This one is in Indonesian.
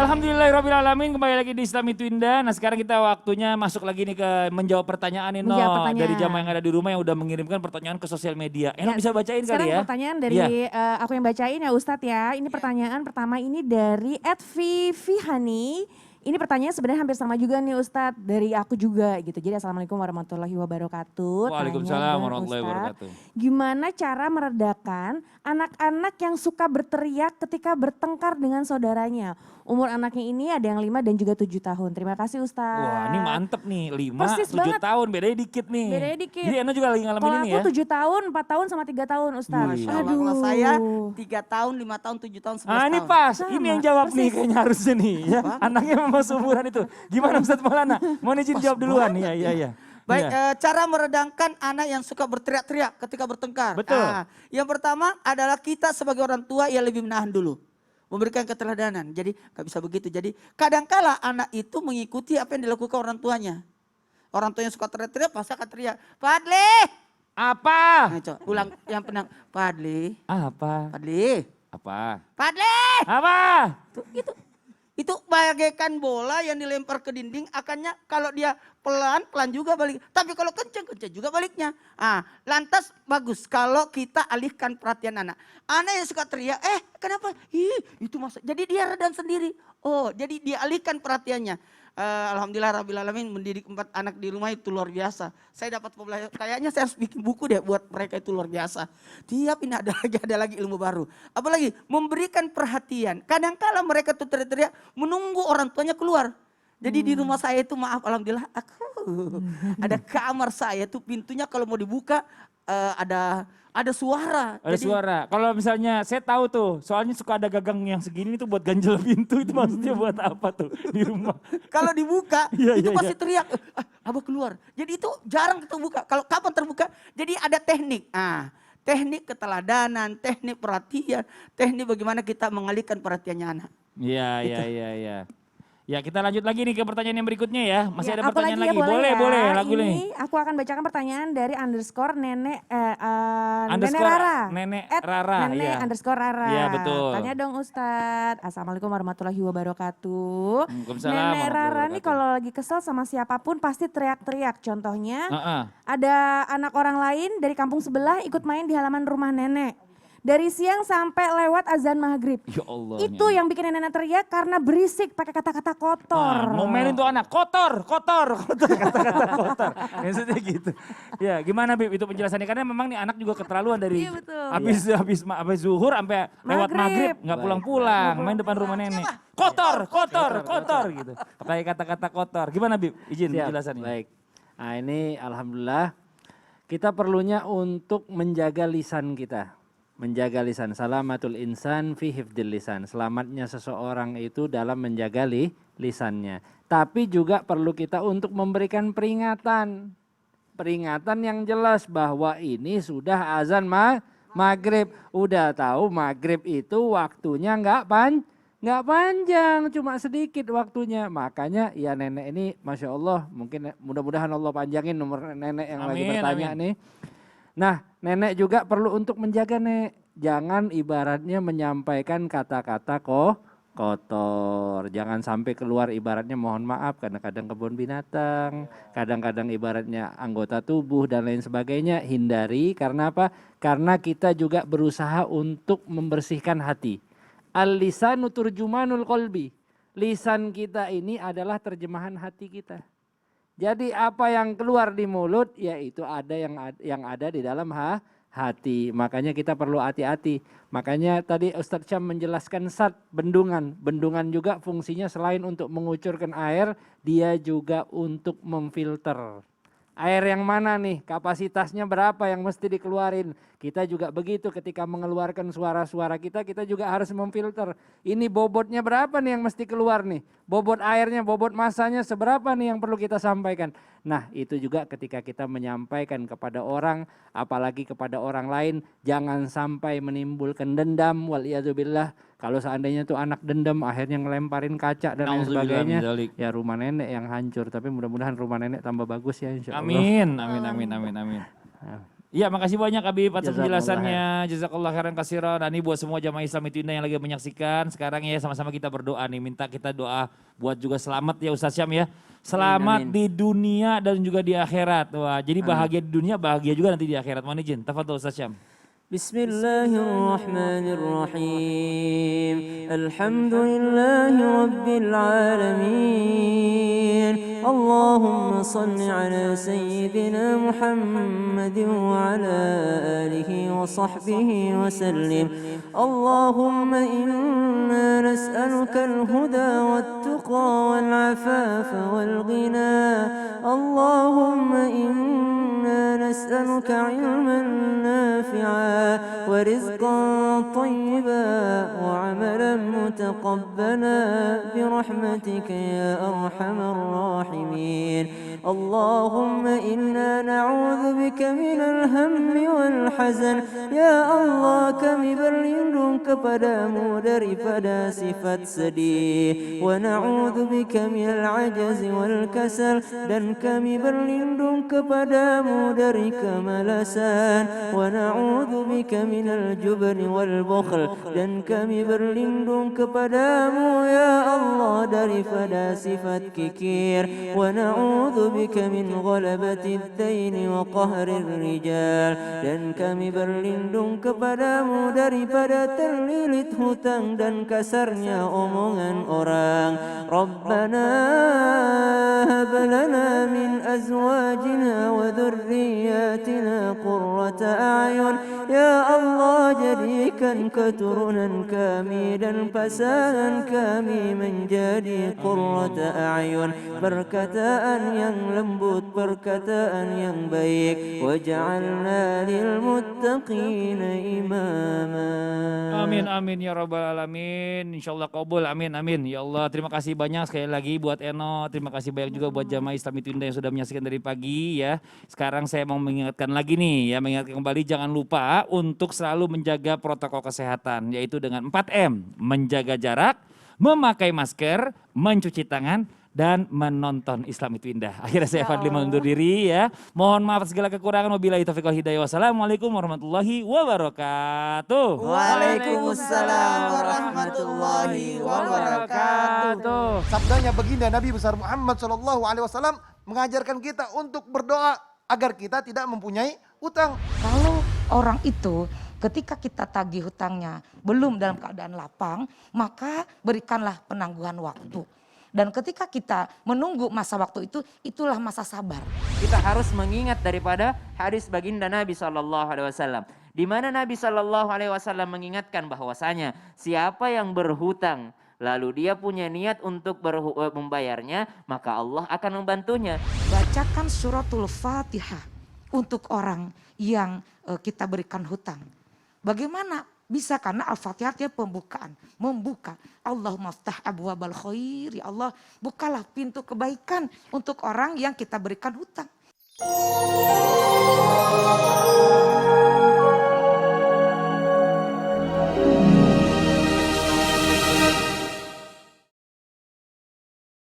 Alhamdulillahirrahmanirrahim, kembali lagi di Islami Twinda. Nah sekarang kita waktunya masuk lagi nih ke menjawab pertanyaan nih dari jamaah yang ada di rumah yang udah mengirimkan pertanyaan ke sosial media. Enak bisa bacain kali ya? Sekarang pertanyaan dari aku yang bacain ya Ustadz ya. Ini pertanyaan pertama ini dari @vivihani. Ini pertanyaan sebenarnya hampir sama juga nih Ustadz, dari aku juga gitu. Jadi assalamualaikum warahmatullahi wabarakatuh. Waalaikumsalam warahmatullahi wabarakatuh. Gimana cara meredakan anak-anak yang suka berteriak ketika bertengkar dengan saudaranya? Umur anaknya ini ada yang 5 dan juga 7 tahun. Terima kasih Ustadz. Wah ini mantep nih, 5, Persis 7 banget. tahun, bedanya dikit nih. Bedanya dikit. Jadi Ena juga lagi ngalamin Kalau ini ya? aku 7 tahun, 4 tahun sama 3 tahun Ustadz. Masya Allah, kalau saya 3 tahun, 5 tahun, 7 tahun, 11 tahun. Ini pas, Sama, ini yang jawab nih persis. kayaknya harusnya nih ya. Anaknya memang seumuran itu. Gimana Ustadz Maulana? Mau izin jawab duluan? Iya. Baik, Iya. cara meredamkan anak yang suka berteriak-teriak ketika bertengkar. Betul. Yang pertama adalah kita sebagai orang tua yang lebih menahan dulu. Memberikan keteladanan. Jadi gak bisa begitu. Jadi kadangkala anak itu mengikuti apa yang dilakukan orang tuanya. Orang tuanya suka teriak-teriak pasti akan teriak. Fadli! Apa? Nah, coba, ulang yang penang. Fadli. Apa? Fadli. Apa? Fadli! Apa? Itu bagaikan bola yang dilempar ke dinding, akannya kalau dia pelan juga balik. Tapi kalau kencang juga baliknya. Lantas bagus kalau kita alihkan perhatian anak. Anak yang suka teriak, kenapa? Itu masa. Jadi dia redam sendiri. Oh, jadi dia alihkan perhatiannya. Alhamdulillah Rabbil Alamin, mendidik 4 anak di rumah itu luar biasa. Saya dapat pembelajaran, kayaknya saya harus bikin buku deh buat mereka, itu luar biasa. Tiap ini ada lagi ilmu baru. Apalagi memberikan perhatian. Kadang-kala mereka tuh teriak-teriak menunggu orang tuanya keluar. Jadi di rumah saya itu alhamdulillah ada kamar saya tuh pintunya kalau mau dibuka ada suara. Ada suara. Kalau misalnya saya tahu tuh, soalnya suka ada gagang yang segini tuh buat ganjel pintu, itu maksudnya buat apa tuh di rumah? Kalau dibuka itu Iya. pasti teriak, abah keluar. Jadi itu jarang kita buka. Kalau kapan terbuka? Jadi ada teknik. Teknik keteladanan, teknik perhatian, teknik bagaimana kita mengalihkan perhatiannya anak. Iya. Ya kita lanjut lagi nih ke pertanyaan yang berikutnya ya. Masih ada pertanyaan lagi. Ya, Boleh lagu ini nih. aku akan bacakan pertanyaan dari underscore nenek Underscore Rara. Nenek Rara. Nenek Iya. underscore Rara. Iya betul. Tanya dong Ustadz. Assalamualaikum warahmatullahi wabarakatuh. Waalaikumsalam Nenek warahmatullahi Rara nih wabarakatuh. kalau lagi kesel sama siapapun pasti teriak-teriak. Contohnya Heeh. ada anak orang lain dari kampung sebelah ikut main di halaman rumah nenek. Dari siang sampai lewat azan maghrib. Ya Allah. Itu yang bikin nenek teriak karena berisik pakai kata-kata kotor. Ngomelin tuh anak, kotor, kata-kata kotor. Maksudnya gitu. Ya gimana Bib itu penjelasannya, karena memang nih anak juga keterlaluan dari Iya, betul. habis zuhur sampai lewat maghrib nggak pulang-pulang, main depan rumah nenek. Kotor gitu. Pakai kata-kata kotor. Gimana Bib? Izin penjelasannya. Baik. Nah ini alhamdulillah kita perlunya untuk menjaga lisan kita. Menjaga lisan, salamatul insan fi hifdil lisan. Selamatnya seseorang itu dalam menjaga lisannya. Tapi juga perlu kita untuk memberikan peringatan. Peringatan yang jelas bahwa ini sudah azan maghrib. Udah tahu maghrib itu waktunya nggak panjang, cuma sedikit waktunya. Makanya ya nenek ini Masya Allah, mungkin mudah-mudahan Allah panjangin nomor nenek yang lagi bertanya nih. Nah nenek juga perlu untuk menjaga nek. Jangan ibaratnya menyampaikan kata-kata kotor. Jangan sampai keluar ibaratnya mohon maaf kadang-kadang kebun binatang. Kadang-kadang ibaratnya anggota tubuh dan lain sebagainya. Hindari karena apa? Karena kita juga berusaha untuk membersihkan hati. Al-lisanu turjumanul qalbi. Lisan kita ini adalah terjemahan hati kita. Jadi apa yang keluar di mulut yaitu ada yang ada di dalam hati. Makanya kita perlu hati-hati. Makanya tadi Ustadz Syam menjelaskan bendungan. Bendungan juga fungsinya selain untuk mengucurkan air, dia juga untuk memfilter. Air yang mana nih? Kapasitasnya berapa yang mesti dikeluarin? Kita juga begitu ketika mengeluarkan suara-suara kita juga harus memfilter. Ini bobotnya berapa nih yang mesti keluar nih? Bobot airnya, bobot masanya seberapa nih yang perlu kita sampaikan? Nah itu juga ketika kita menyampaikan kepada orang, apalagi kepada orang lain, jangan sampai menimbulkan dendam, waliyadzubillah. Kalau seandainya tuh anak dendam akhirnya ngelemparin kaca dan lain sebagainya, ya rumah nenek yang hancur. Tapi mudah-mudahan rumah nenek tambah bagus ya insya Allah. Amin. Nah, Iya, makasih banyak Habib atas Jazakallah penjelasannya. Jazakallah khairan katsiran. Dan ini buat semua jamaah Islam itu yang lagi menyaksikan. Sekarang ya sama-sama kita berdoa nih. Minta kita doa buat juga selamat ya Ustaz Syam ya. Selamat Amin. di dunia dan juga di akhirat. Wah, jadi bahagia di dunia, bahagia juga nanti di akhirat. Mohon izin. Tafadhol Ustaz Syam. بسم الله الرحمن الرحيم الحمد لله رب العالمين اللهم صل على سيدنا محمد وعلى آله وصحبه وسلم اللهم إنا نسألك الهدى والتقى والعفاف والغنى اللهم إنا نسألك علما نافعا ورزقا طيبا وعملا متقبلا برحمتك يا أرحم الراحمين اللهم إنا نعوذ بك من الهم والحزن يا Allah kami berlindung kepadamu daripada sifat sedih wa na'udzu bika minal ajazi wal kasal dan kami berlindung kepadamu dari kemalasan wa na'udzu bika minal jubni wal bukhl dan kami berlindung kepadamu ya Allah daripada sifat kikir wa na'udzu bika min ghalabati ad-dain wa qahri rijal dan kami berlindung kepadamu daripada terlilit hutang dan kasarnya omongan orang Rabbana hab lana min azwajina wa dhurriyyatina qurrata a'yun ya Allah jadikan keturunan kami dan pasangan kami menjadi qurrata a'yun perkataan yang lembut perkataan yang baik waj'alna lil muttaqina imama Amin amin ya rabbal alamin. Insyaallah qabul. Amin amin. Ya Allah, terima kasih banyak sekali lagi buat Eno. Terima kasih banyak juga buat jamaah Islam itu yang sudah menyaksikan dari pagi ya. Sekarang saya mau mengingatkan lagi nih ya, mengingatkan kembali jangan lupa untuk selalu menjaga protokol kesehatan yaitu dengan 4M, menjaga jarak, memakai masker, mencuci tangan dan menonton Islam itu indah. Akhirnya saya Fadli undur diri ya. Mohon maaf segala kekurangan. Wabillahi taufiq wal hidayah. Wassalamualaikum warahmatullahi wabarakatuh. Waalaikumsalam warahmatullahi wabarakatuh. Sabdanya baginda Nabi besar Muhammad SAW mengajarkan kita untuk berdoa agar kita tidak mempunyai utang. Kalau orang itu ketika kita tagih hutangnya belum dalam keadaan lapang, maka berikanlah penangguhan waktu. Dan ketika kita menunggu masa waktu itu, itulah masa sabar. kita harus mengingat daripada hadis baginda Nabi SAW. Di mana Nabi SAW mengingatkan bahwasanya siapa yang berhutang lalu dia punya niat untuk membayarnya, maka Allah akan membantunya. Bacakan suratul Fatihah untuk orang yang kita berikan hutang. Bagaimana? Bisa karena Al-Fatihah dia pembukaan, membuka. Allahumma ftah abwabal khair, ya Allah bukalah pintu kebaikan untuk orang yang kita berikan hutang.